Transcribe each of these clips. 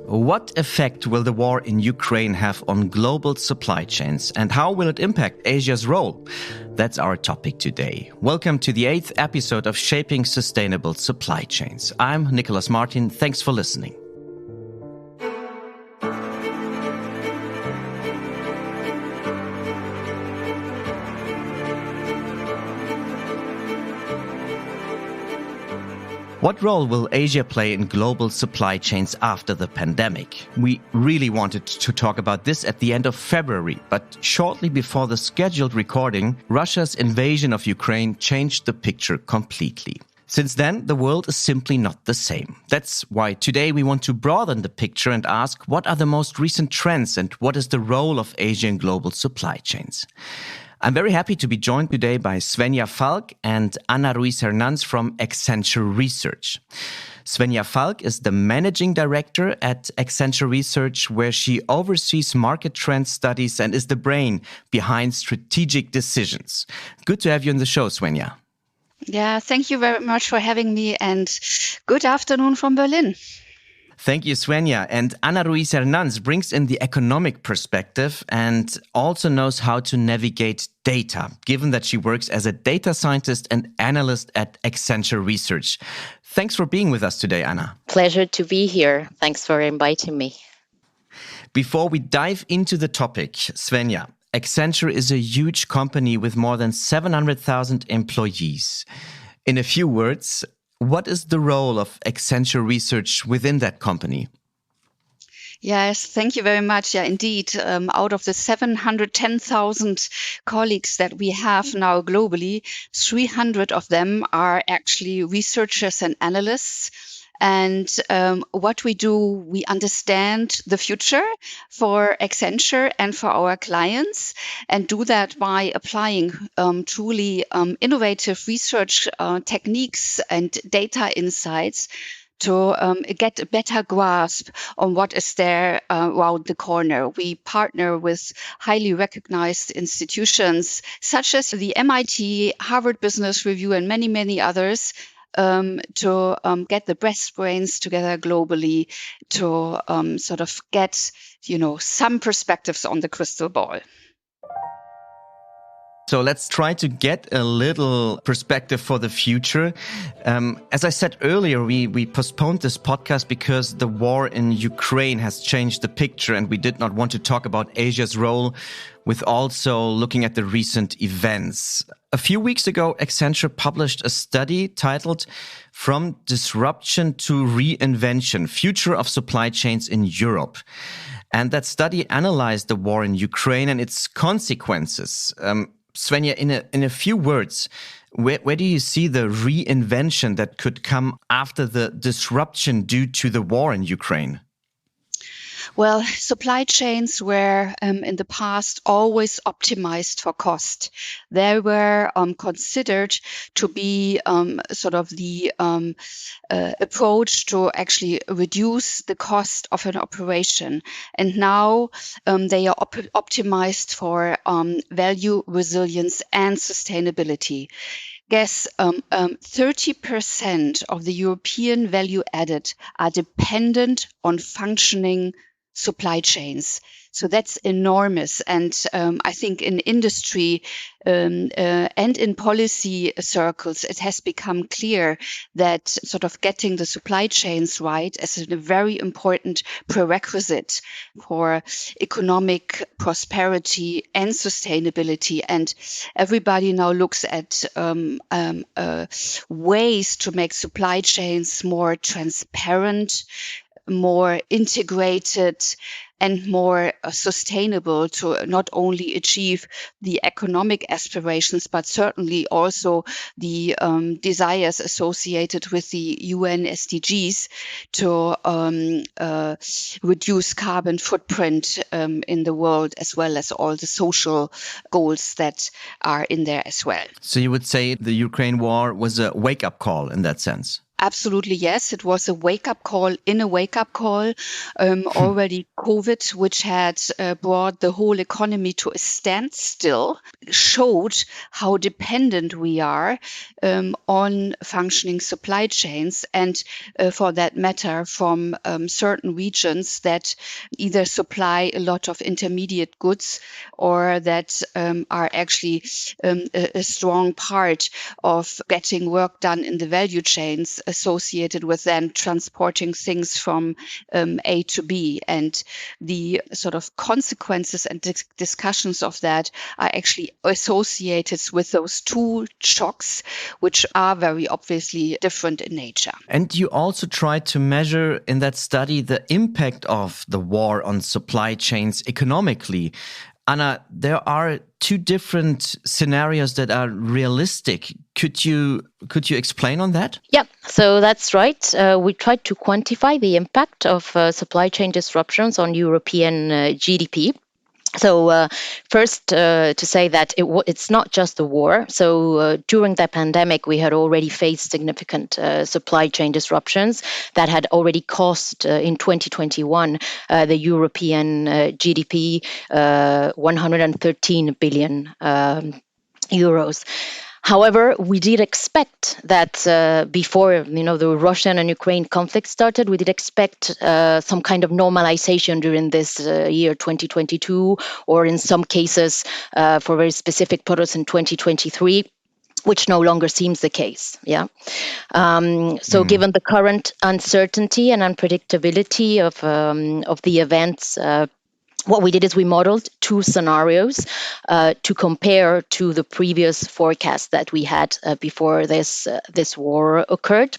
What effect will the war in Ukraine have on global supply chains, and how will it impact Asia's role? That's our topic today. Welcome to the 8th episode of Shaping Sustainable Supply Chains. I'm Nicolas Martin. Thanks for listening. What role will Asia play in global supply chains after the pandemic? We really wanted to talk about this at the end of February, but shortly before the scheduled recording, Russia's invasion of Ukraine changed the picture completely. Since then, the world is simply not the same. That's why today we want to broaden the picture and ask what are the most recent trends and what is the role of Asia in global supply chains. I'm very happy to be joined today by Svenja Falk and Ruiz Hernanz from Accenture Research. Svenja Falk is the managing director at Accenture Research, where she oversees market trend studies and is the brain behind strategic decisions. Good to have you on the show, Svenja. Yeah, thank you very much for having me, and good afternoon from Berlin. Thank you, Svenja. And Ruiz Hernanz brings in the economic perspective and also knows how to navigate data, given that she works as a data scientist and analyst at Accenture Research. Thanks for being with us today, Anna. Pleasure to be here. Thanks for inviting me. Before we dive into the topic, Svenja, Accenture is a huge company with more than 700,000 employees. In a few words, what is the role of Accenture Research within that company? Yes, thank you very much. Yeah, indeed. Out of the 710,000 colleagues that we have now globally, 300 of them are actually researchers and analysts. And what we do, we understand the future for Accenture and for our clients, and do that by applying truly innovative research techniques and data insights to get a better grasp on what is there around the corner. We partner with highly recognized institutions such as the MIT, Harvard Business Review, and many, many others to get the best brains together globally to sort of get, some perspectives on the crystal ball. So let's try to get a little perspective for the future. As I said earlier, we postponed this podcast because the war in Ukraine has changed the picture, and we did not want to talk about Asia's role with also looking at the recent events. A few weeks ago, Accenture published a study titled From Disruption to Reinvention, Future of Supply Chains in Europe. And that study analyzed the war in Ukraine and its consequences. Svenja, in a few words, where do you see the reinvention that could come after the disruption due to the war in Ukraine? Well, supply chains were in the past always optimized for cost. They were considered to be sort of the approach to actually reduce the cost of an operation. And now they are optimized for value, resilience, and sustainability. Guess 30% of the European value added are dependent on functioning supply chains. So that's enormous. And I think in industry and in policy circles, it has become clear that sort of getting the supply chains right is a very important prerequisite for economic prosperity and sustainability. And everybody now looks at ways to make supply chains more transparent, more integrated, and more sustainable to not only achieve the economic aspirations, but certainly also the desires associated with the UN SDGs to reduce carbon footprint in the world, as well as all the social goals that are in there as well. So you would say the Ukraine war was a wake-up call in that sense? Absolutely, yes. It was a wake-up call in a wake-up call. Already COVID, which had brought the whole economy to a standstill, showed how dependent we are on functioning supply chains and, for that matter, from certain regions that either supply a lot of intermediate goods or that are actually a strong part of getting work done in the value chains associated with then transporting things from A to B. And the sort of consequences and discussions of that are actually associated with those two shocks, which are very obviously different in nature. And you also tried to measure in that study the impact of the war on supply chains economically. Anna, there are two different scenarios that are realistic. Could you explain on that? Yeah, so that's right. We tried to quantify the impact of supply chain disruptions on European GDP. So first, to say that it's not just the war. So during the pandemic, we had already faced significant supply chain disruptions that had already cost in 2021 the European GDP 113 billion euros. However, we did expect that before the Russian and Ukraine conflict started, we did expect some kind of normalization during this year 2022, or in some cases for very specific products in 2023. Which no longer seems the case. So given the current uncertainty and unpredictability of the events, what we did is we modeled two scenarios to compare to the previous forecast that we had before this war occurred.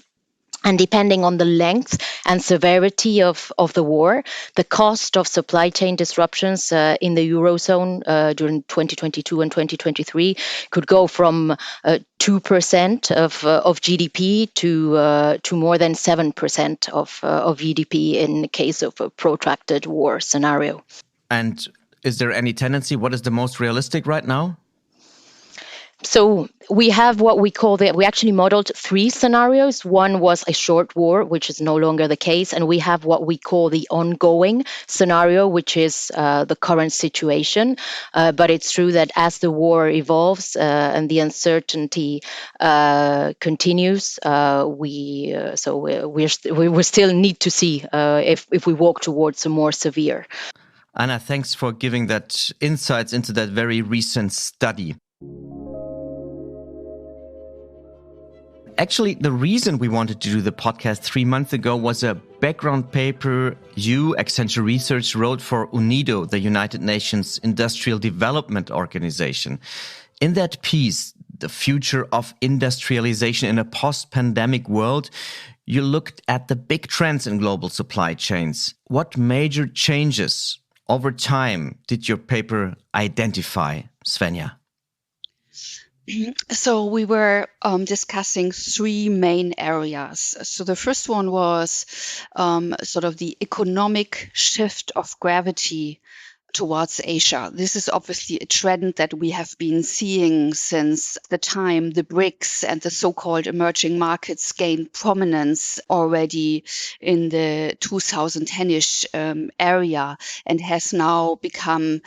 And depending on the length and severity of the war, the cost of supply chain disruptions in the Eurozone during 2022 and 2023 could go from 2% of GDP to more than 7% of GDP in the case of a protracted war scenario. And is there any tendency? What is the most realistic right now? So we have what we call we actually modeled three scenarios. One was a short war, which is no longer the case. And we have what we call the ongoing scenario, which is the current situation. But it's true that as the war evolves and the uncertainty continues, we still need to see if we walk towards a more severe. Anna, thanks for giving that insights into that very recent study. Actually, the reason we wanted to do the podcast 3 months ago was a background paper you, Accenture Research, wrote for UNIDO, the United Nations Industrial Development Organization. In that piece, The Future of Industrialization in a Post-Pandemic World, you looked at the big trends in global supply chains. What major changes over time did your paper identify, Svenja? So we were discussing three main areas. So the first one was sort of the economic shift of gravity towards Asia. This is obviously a trend that we have been seeing since the time the BRICS and the so-called emerging markets gained prominence already in the 2010-ish area, and has now become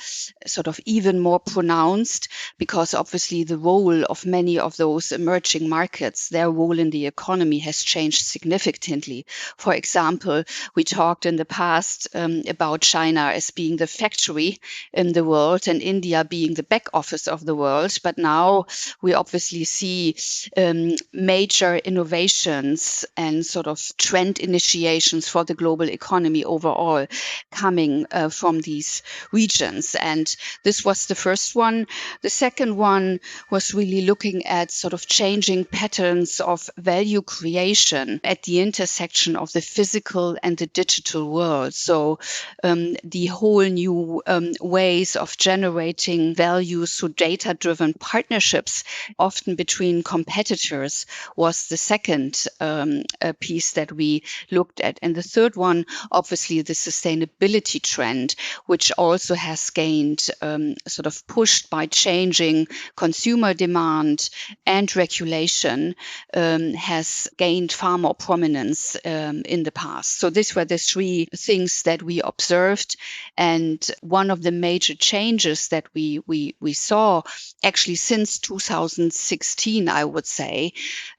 sort of even more pronounced because obviously the role of many of those emerging markets, their role in the economy has changed significantly. For example, we talked in the past about China as being the factory in the world and India being the back office of the world. But now we obviously see major innovations and sort of trend initiations for the global economy overall coming from these regions. And this was the first one. The second one was really looking at sort of changing patterns of value creation at the intersection of the physical and the digital world. So the whole new ways of generating value through data-driven partnerships, often between competitors, was the second piece that we looked at. And the third one, obviously, the sustainability trend, which also has gained sort of pushed by changing consumer demand and regulation, has gained far more prominence in the past. So these were the three things that we observed. And one of the major changes that we saw actually since 2016, I would say,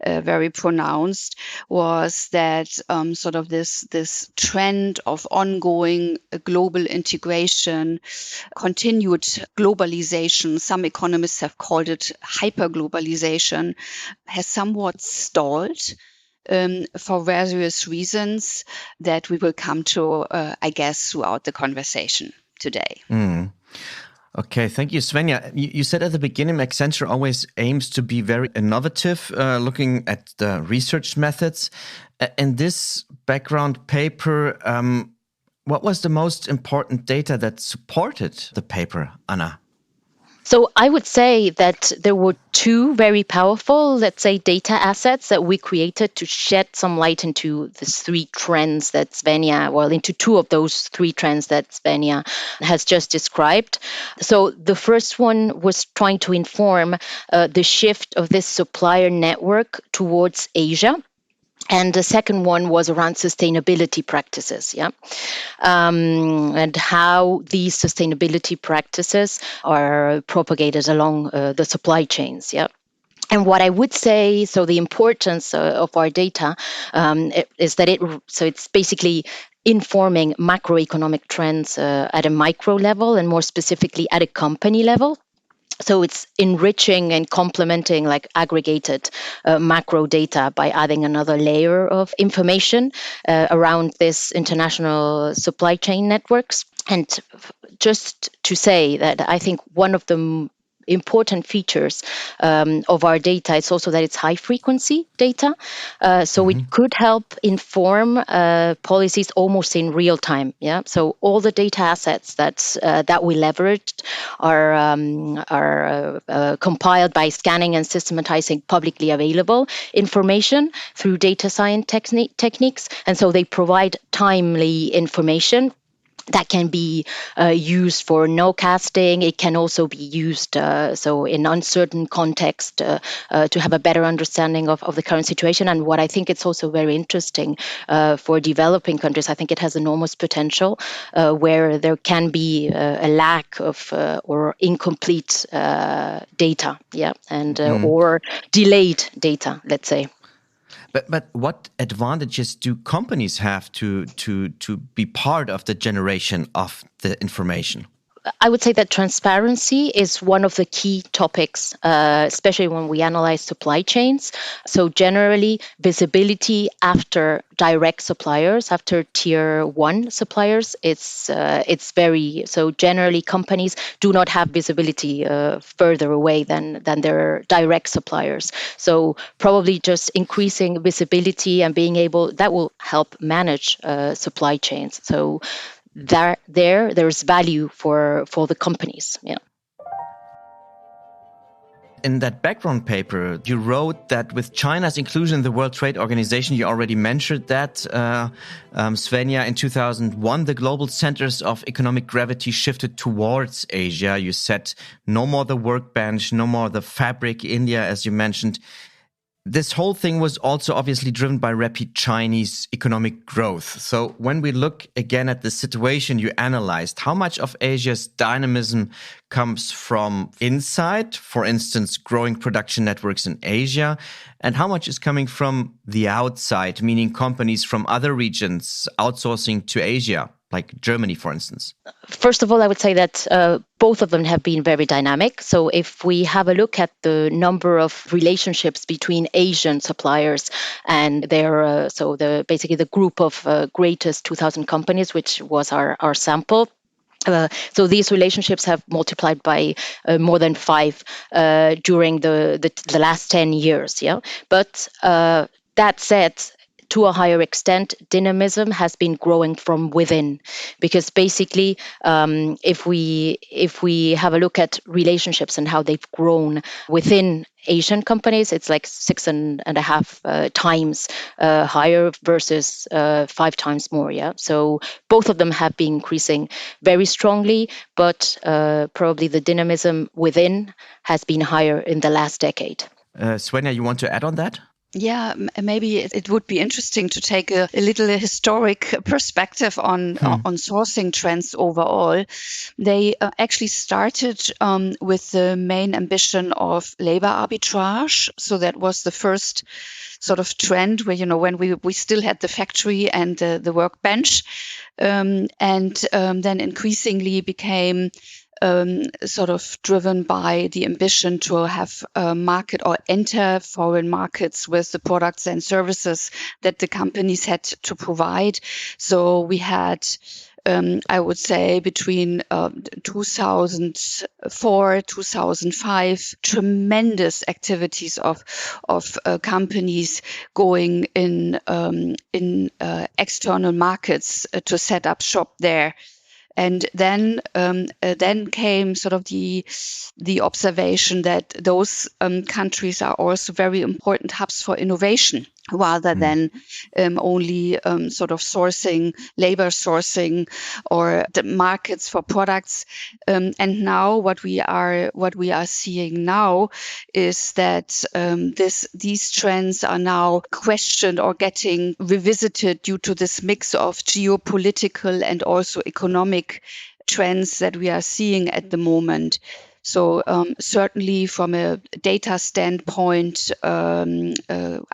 very pronounced, was that sort of this trend of ongoing global integration, continued globalization, some economists have called it hyperglobalization, has somewhat stalled for various reasons that we will come to, I guess, throughout the conversation today. Okay, thank you, Svenja. You said at the beginning, Accenture always aims to be very innovative, looking at the research methods. In this background paper, what was the most important data that supported the paper, Anna? So I would say that there were two very powerful, let's say, data assets that we created to shed some light into these three trends that into two of those three trends that Svenja has just described. So the first one was trying to inform the shift of this supplier network towards Asia. And the second one was around sustainability practices, and how these sustainability practices are propagated along the supply chains, And what I would say, so the importance of our data is that it's basically informing macroeconomic trends at a micro level and more specifically at a company level. So it's enriching and complementing like aggregated macro data by adding another layer of information around this international supply chain networks. And just to say that I think one of the important features of our data is also that it's high frequency data. So it could help inform policies almost in real time. So all the data assets that we leveraged are compiled by scanning and systematizing publicly available information through data science techniques. And so they provide timely information that can be used for nowcasting. It can also be used so in uncertain context to have a better understanding of the current situation. And what I think it's also very interesting for developing countries, I think it has enormous potential where there can be a lack of or incomplete data, and or delayed data, let's say. But what advantages do companies have to be part of the generation of the information? I would say that transparency is one of the key topics, especially when we analyze supply chains. So generally, visibility after direct suppliers, after tier one suppliers, it's very, so generally companies do not have visibility further away than their direct suppliers. So probably just increasing visibility and being able, that will help manage supply chains. So there's value for the companies. In that background paper, you wrote that with China's inclusion in the World Trade Organization, you already mentioned that, Svenja, in 2001, the global centers of economic gravity shifted towards Asia. You said no more the workbench, no more the fabric, India, as you mentioned. This whole thing was also obviously driven by rapid Chinese economic growth. So when we look again at the situation you analyzed, how much of Asia's dynamism comes from inside, for instance, growing production networks in Asia, and how much is coming from the outside, meaning companies from other regions outsourcing to Asia, like Germany, for instance? First of all, I would say that both of them have been very dynamic. So if we have a look at the number of relationships between Asian suppliers and their, basically the group of greatest 2,000 companies, which was our sample. So these relationships have multiplied by more than 5 during the last 10 years. But that said, to a higher extent, dynamism has been growing from within, because basically, if we have a look at relationships and how they've grown within Asian companies, it's like 6.5 times higher versus 5 times more. Yeah, so both of them have been increasing very strongly, but probably the dynamism within has been higher in the last decade. Svenja, you want to add on that? Yeah, maybe it would be interesting to take a little historic perspective on sourcing trends overall. They actually started with the main ambition of labor arbitrage. So that was the first sort of trend where, when we still had the factory and the workbench, and then increasingly became sort of driven by the ambition to have a market or enter foreign markets with the products and services that the companies had to provide. So we had, I would say, between 2004, 2005, tremendous activities of companies going in external markets to set up shop there. And then came sort of the observation that those countries are also very important hubs for innovation, rather than only sort of labor sourcing or the markets for products. And now what we are seeing now is that these trends are now questioned or getting revisited due to this mix of geopolitical and also economic trends that we are seeing at the moment. So certainly from a data standpoint, I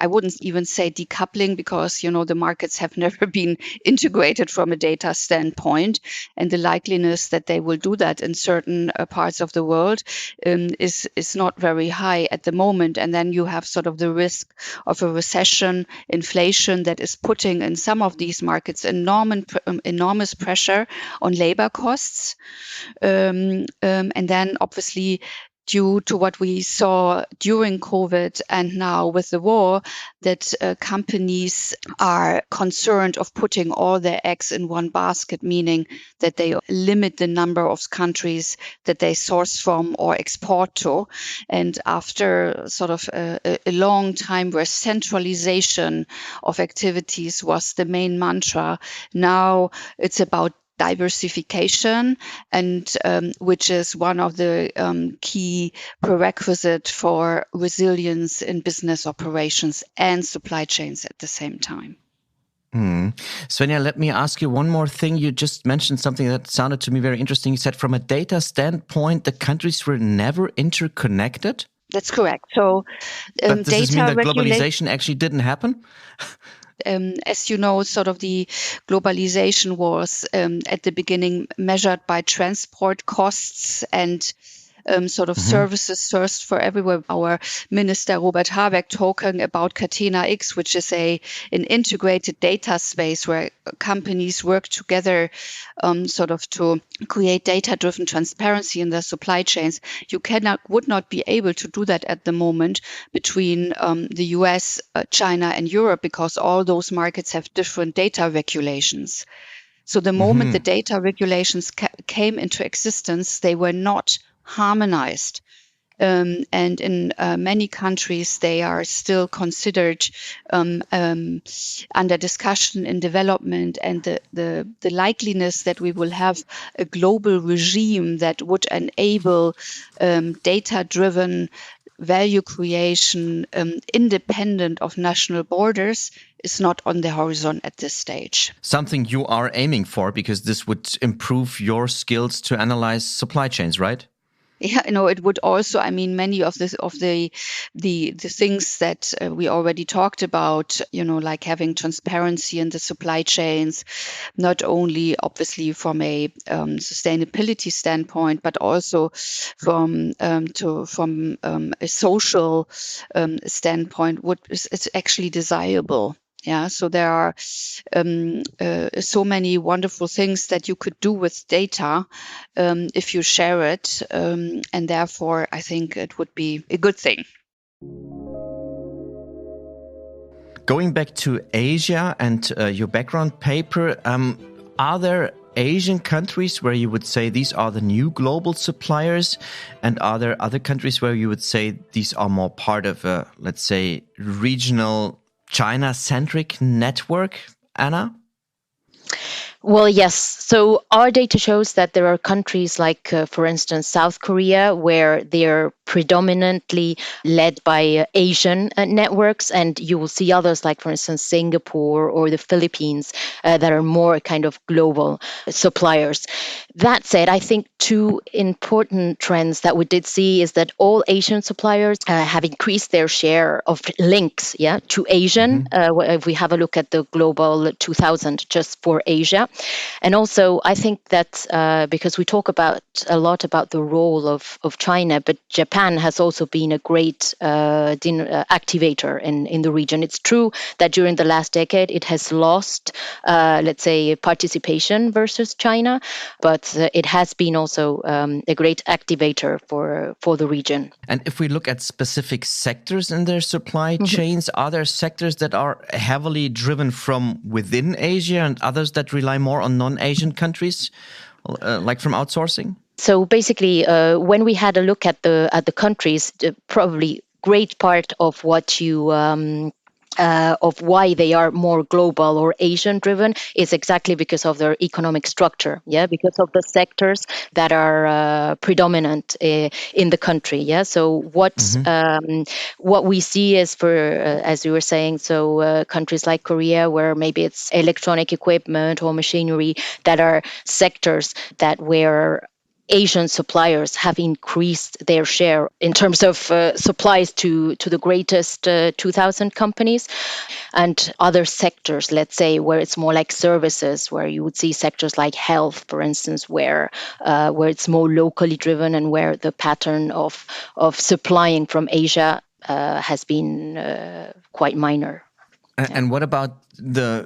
wouldn't even say decoupling, because, the markets have never been integrated from a data standpoint. And the likeliness that they will do that in certain parts of the world is not very high at the moment. And then you have sort of the risk of a recession, inflation that is putting in some of these markets enormous pressure on labor costs. And then obviously, due to what we saw during COVID and now with the war, that companies are concerned of putting all their eggs in one basket, meaning that they limit the number of countries that they source from or export to. And after sort of a long time where centralization of activities was the main mantra, now it's about diversification, and which is one of the key prerequisite for resilience in business operations and supply chains at the same time. Svenja, let me ask you one more thing. You just mentioned something that sounded to me very interesting. You said from a data standpoint, the countries were never interconnected? That's correct. So but does this mean that globalization actually didn't happen? As you know, sort of the globalization was at the beginning measured by transport costs and sort of services sourced for everywhere. Our Minister Robert Habeck talking about Catena X, which is an integrated data space where companies work together sort of to create data-driven transparency in their supply chains. You would not be able to do that at the moment between the US, China, and Europe, because all those markets have different data regulations. So the moment the data regulations came into existence, they were not harmonized. And in many countries, they are still considered under discussion in development. And the likeliness that we will have a global regime that would enable data-driven value creation independent of national borders is not on the horizon at this stage. Something you are aiming for, because this would improve your skills to analyze supply chains, right? Yeah, it would also, many of the things that we already talked about, like having transparency in the supply chains, not only obviously from a sustainability standpoint, but also from a social standpoint, it's actually desirable. Yeah, so there are so many wonderful things that you could do with data if you share it, and therefore I think it would be a good thing. Going back to Asia and your background paper, are there Asian countries where you would say these are the new global suppliers? And are there other countries where you would say these are more part of a, let's say, regional China-centric network? Anna? Well, yes. So our data shows that there are countries like, for instance, South Korea, where they're predominantly led by Asian networks. And you will see others like, for instance, Singapore or the Philippines that are more kind of global suppliers. That said, I think two important trends that we did see is that all Asian suppliers have increased their share of links to Asian. If we have a look at the global 2000 just for Asia. And also, I think that because we talk a lot about the role of China, but Japan has also been a great activator in the region. It's true that during the last decade, it has lost, let's say, participation versus China, but it has been also a great activator for the region. And if we look at specific sectors in their supply chains, are there sectors that are heavily driven from within Asia and others that rely more on non-Asian countries, like from outsourcing? So basically, when we had a look at the countries, probably great part of what you of why they are more global or Asian driven is exactly because of their economic structure, because of the sectors that are predominant in the country, So what we see is for as you were saying, so countries like Korea, where maybe it's electronic equipment or machinery that are sectors that where Asian suppliers have increased their share in terms of supplies to the greatest 2,000 companies, and other sectors, let's say, where it's more like services, where you would see sectors like health, for instance, where it's more locally driven and where the pattern of supplying from Asia has been quite minor. And what about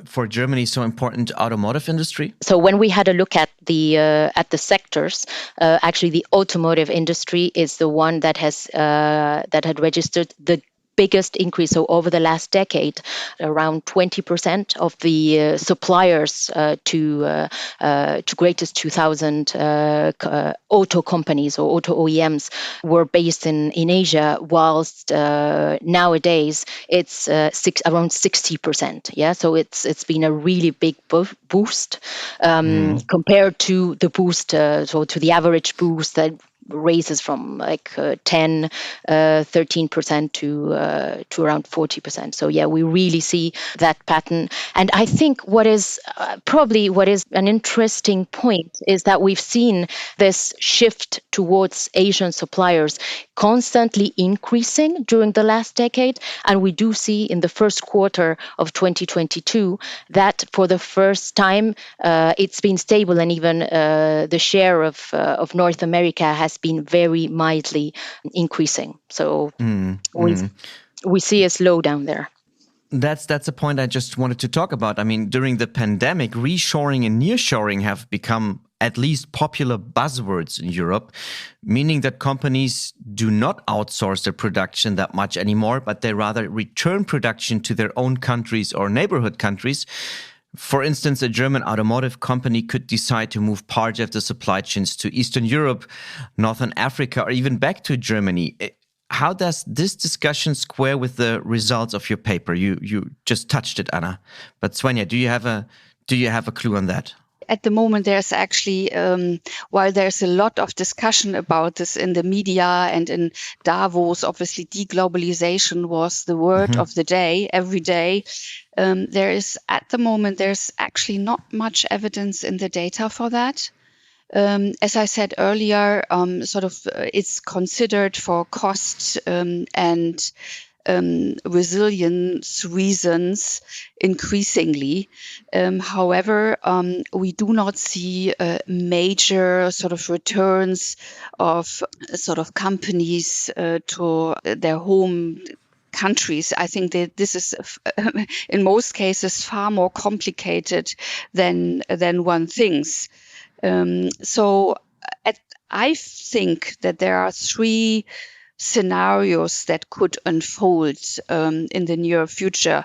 for Germany so important automotive industry? So when we had a look at the sectors, actually the automotive industry is the one that had registered the biggest increase. So over the last decade, around 20% of the suppliers to greatest 2,000 auto companies or auto OEMs were based in Asia, whilst nowadays it's around 60%. So it's been a really big boost compared to the boost, so to the average boost that raises from like 10, 13% to around 40%. So we really see that pattern. And I think what is an interesting point is that we've seen this shift towards Asian suppliers constantly increasing during the last decade. And we do see in the first quarter of 2022 that for the first time it's been stable, and even the share of North America has been very mildly increasing. So we see a slowdown there. That's a point I just wanted to talk about. I mean, during the pandemic, reshoring and nearshoring have become at least popular buzzwords in Europe, meaning that companies do not outsource their production that much anymore, but they rather return production to their own countries or neighborhood countries. For instance, a German automotive company could decide to move parts of the supply chains to Eastern Europe, Northern Africa, or even back to Germany. How does this discussion square with the results of your paper? You just touched it, Anna. But Svenja, do you have a clue on that? At the moment, there's actually, while there's a lot of discussion about this in the media and in Davos, obviously deglobalization was the word of the day, every day. There's actually not much evidence in the data for that. As I said earlier, it's considered for cost and resilience reasons increasingly. However, we do not see major sort of returns of sort of companies to their home countries. I think that this is in most cases far more complicated than one thinks. I think that there are three scenarios that could unfold in the near future.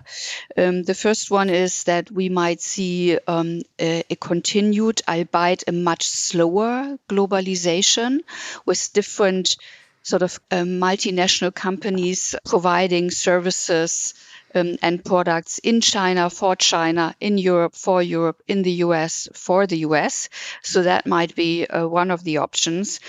The first one is that we might see a continued, albeit a much slower globalization with different sort of multinational companies providing services and products in China, for China, in Europe, for Europe, in the US, for the US. So that might be one of the options.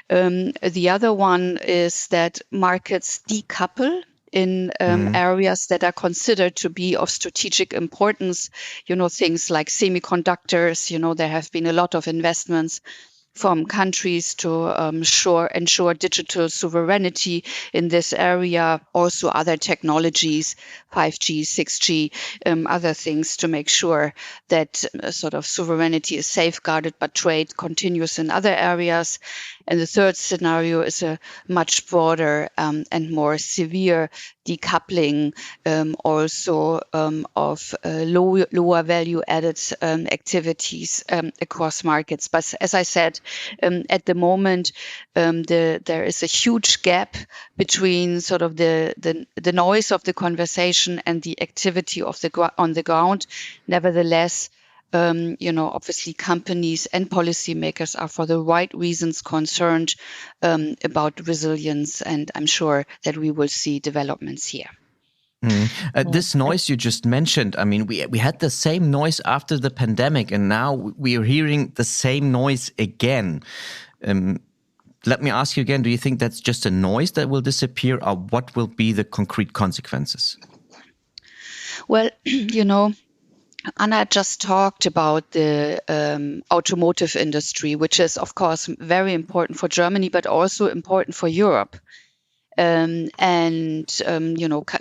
The other one is that markets decouple in areas that are considered to be of strategic importance. Things like semiconductors, there have been a lot of investments from countries to ensure digital sovereignty in this area. Also other technologies, 5G, 6G, other things to make sure that sort of sovereignty is safeguarded, but trade continues in other areas. And the third scenario is a much broader and more severe decoupling also of lower value added activities across markets. But as I said, at the moment, there is a huge gap between sort of the noise of the conversation and the activity of on the ground. Nevertheless, obviously companies and policymakers are for the right reasons concerned about resilience, and I'm sure that we will see developments here. This noise you just mentioned, I mean, we had the same noise after the pandemic, and now we are hearing the same noise again. Let me ask you again, do you think that's just a noise that will disappear, or what will be the concrete consequences? Well, Anna just talked about the automotive industry, which is, of course, very important for Germany, but also important for Europe.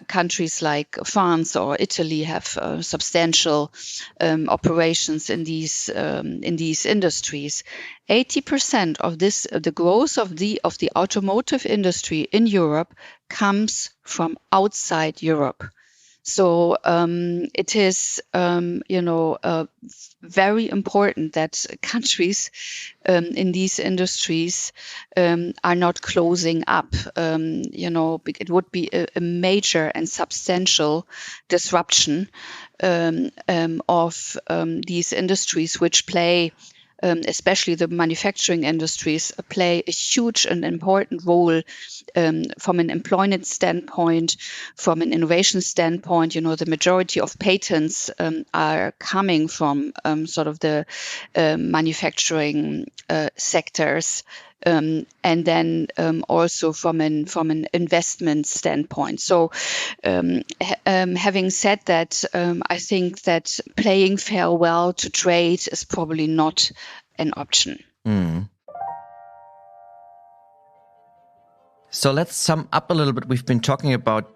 Countries like France or Italy have substantial operations in these industries. 80% of the growth of the automotive industry in Europe comes from outside Europe. So it is, very important that countries in these industries are not closing up. It would be a major and substantial disruption of these industries, which play, especially the manufacturing industries, play a huge and important role from an employment standpoint, from an innovation standpoint. The majority of patents are coming from sort of the manufacturing sectors. And then also from an investment standpoint. So having said that, I think that playing farewell to trade is probably not an option. So let's sum up a little bit. We've been talking about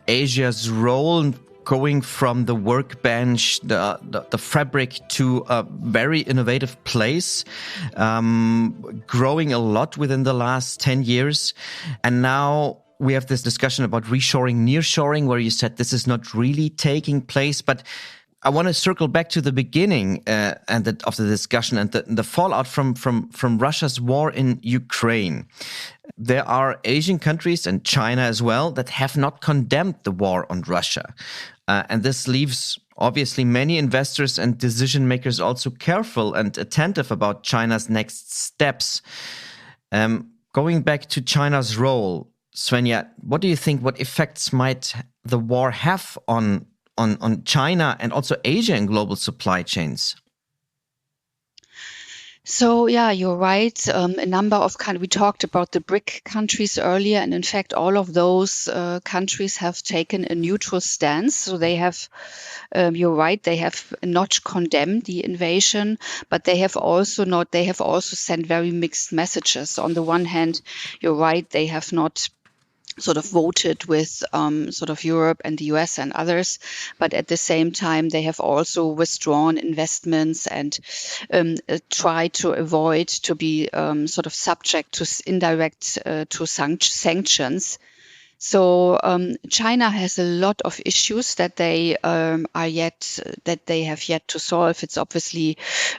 Asia's role going from the workbench, the fabric, to a very innovative place, growing a lot within the last 10 years. And now we have this discussion about reshoring, nearshoring, where you said this is not really taking place. But I want to circle back to the beginning of the discussion and the fallout from Russia's war in Ukraine. There are Asian countries and China as well that have not condemned the war on Russia. And this leaves, obviously, many investors and decision makers also careful and attentive about China's next steps. Going back to China's role, Svenja, what do you think? What effects might the war have on China and also Asia and global supply chains? So, yeah, you're right. A number of we talked about the BRIC countries earlier, and in fact, all of those countries have taken a neutral stance. So they have, you're right, they have not condemned the invasion, but they have also sent very mixed messages. On the one hand, you're right, they have not sort of voted with sort of Europe and the US and others, but at the same time they have also withdrawn investments and tried to avoid to be sort of subject to indirect to sanctions. So China has a lot of issues that they have yet to solve. It's obviously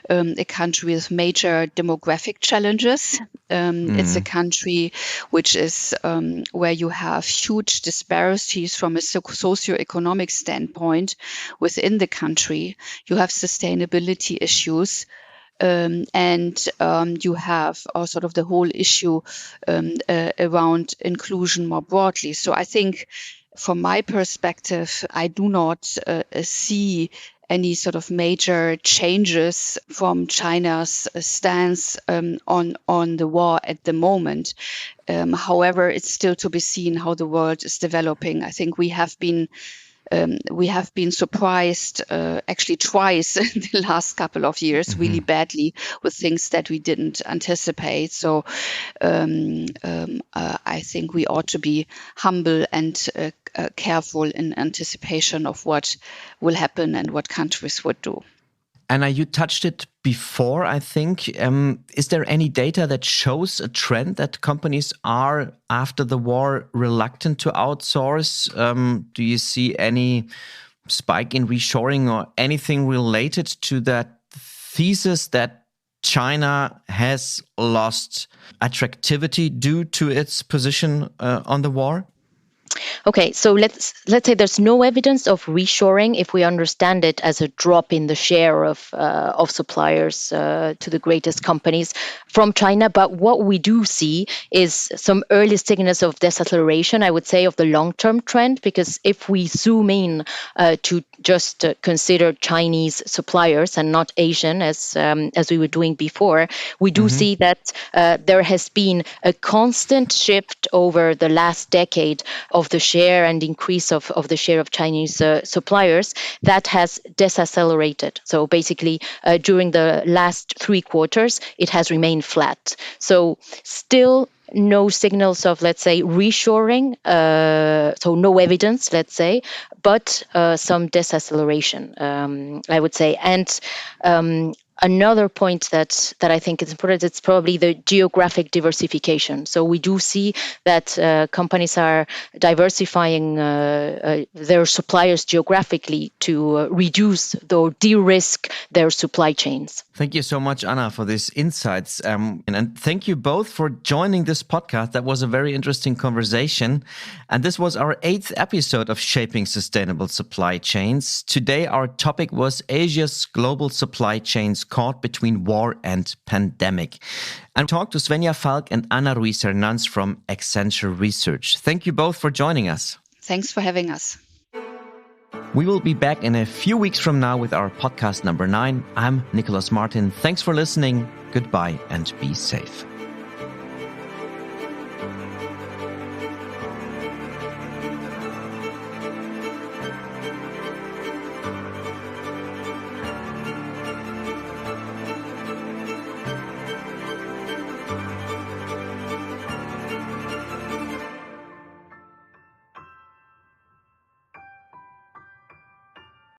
a country with major demographic challenges. It's a country which is where you have huge disparities from a socioeconomic standpoint within the country. You have sustainability issues. And you have sort of the whole issue around inclusion more broadly. So I think from my perspective, I do not see any sort of major changes from China's stance on the war at the moment. However, it's still to be seen how the world is developing. I think we have been surprised actually twice in the last couple of years, really badly, with things that we didn't anticipate. So I think we ought to be humble and careful in anticipation of what will happen and what countries would do. Anna, you touched it before, I think. Is there any data that shows a trend that companies are, after the war, reluctant to outsource? Do you see any spike in reshoring or anything related to that thesis that China has lost attractivity due to its position on the war? Okay, so let's say there's no evidence of reshoring if we understand it as a drop in the share of suppliers to the greatest companies from China. But what we do see is some early signals of deceleration, I would say, of the long-term trend. Because if we zoom in to just consider Chinese suppliers and not Asian, as we were doing before, we do see that there has been a constant shift over the last decade of the share and increase of the share of Chinese suppliers that has decelerated. So basically, during the last 3 quarters, it has remained flat. So still no signals of, let's say, reshoring, so no evidence, let's say, but some deceleration, I would say. And another point that I think is important, it's probably the geographic diversification. So we do see that companies are diversifying their suppliers geographically to reduce or de-risk their supply chains. Thank you so much, Anna, for these insights. And thank you both for joining this podcast. That was a very interesting conversation. And this was our 8th episode of Shaping Sustainable Supply Chains. Today, our topic was Asia's global supply chains caught between war and pandemic. And talked to Svenja Falk and Anna Ruiz Hernanz from Accenture Research. Thank you both for joining us. Thanks for having us. We will be back in a few weeks from now with our podcast number 9. I'm Nicolas Martin. Thanks for listening. Goodbye and be safe.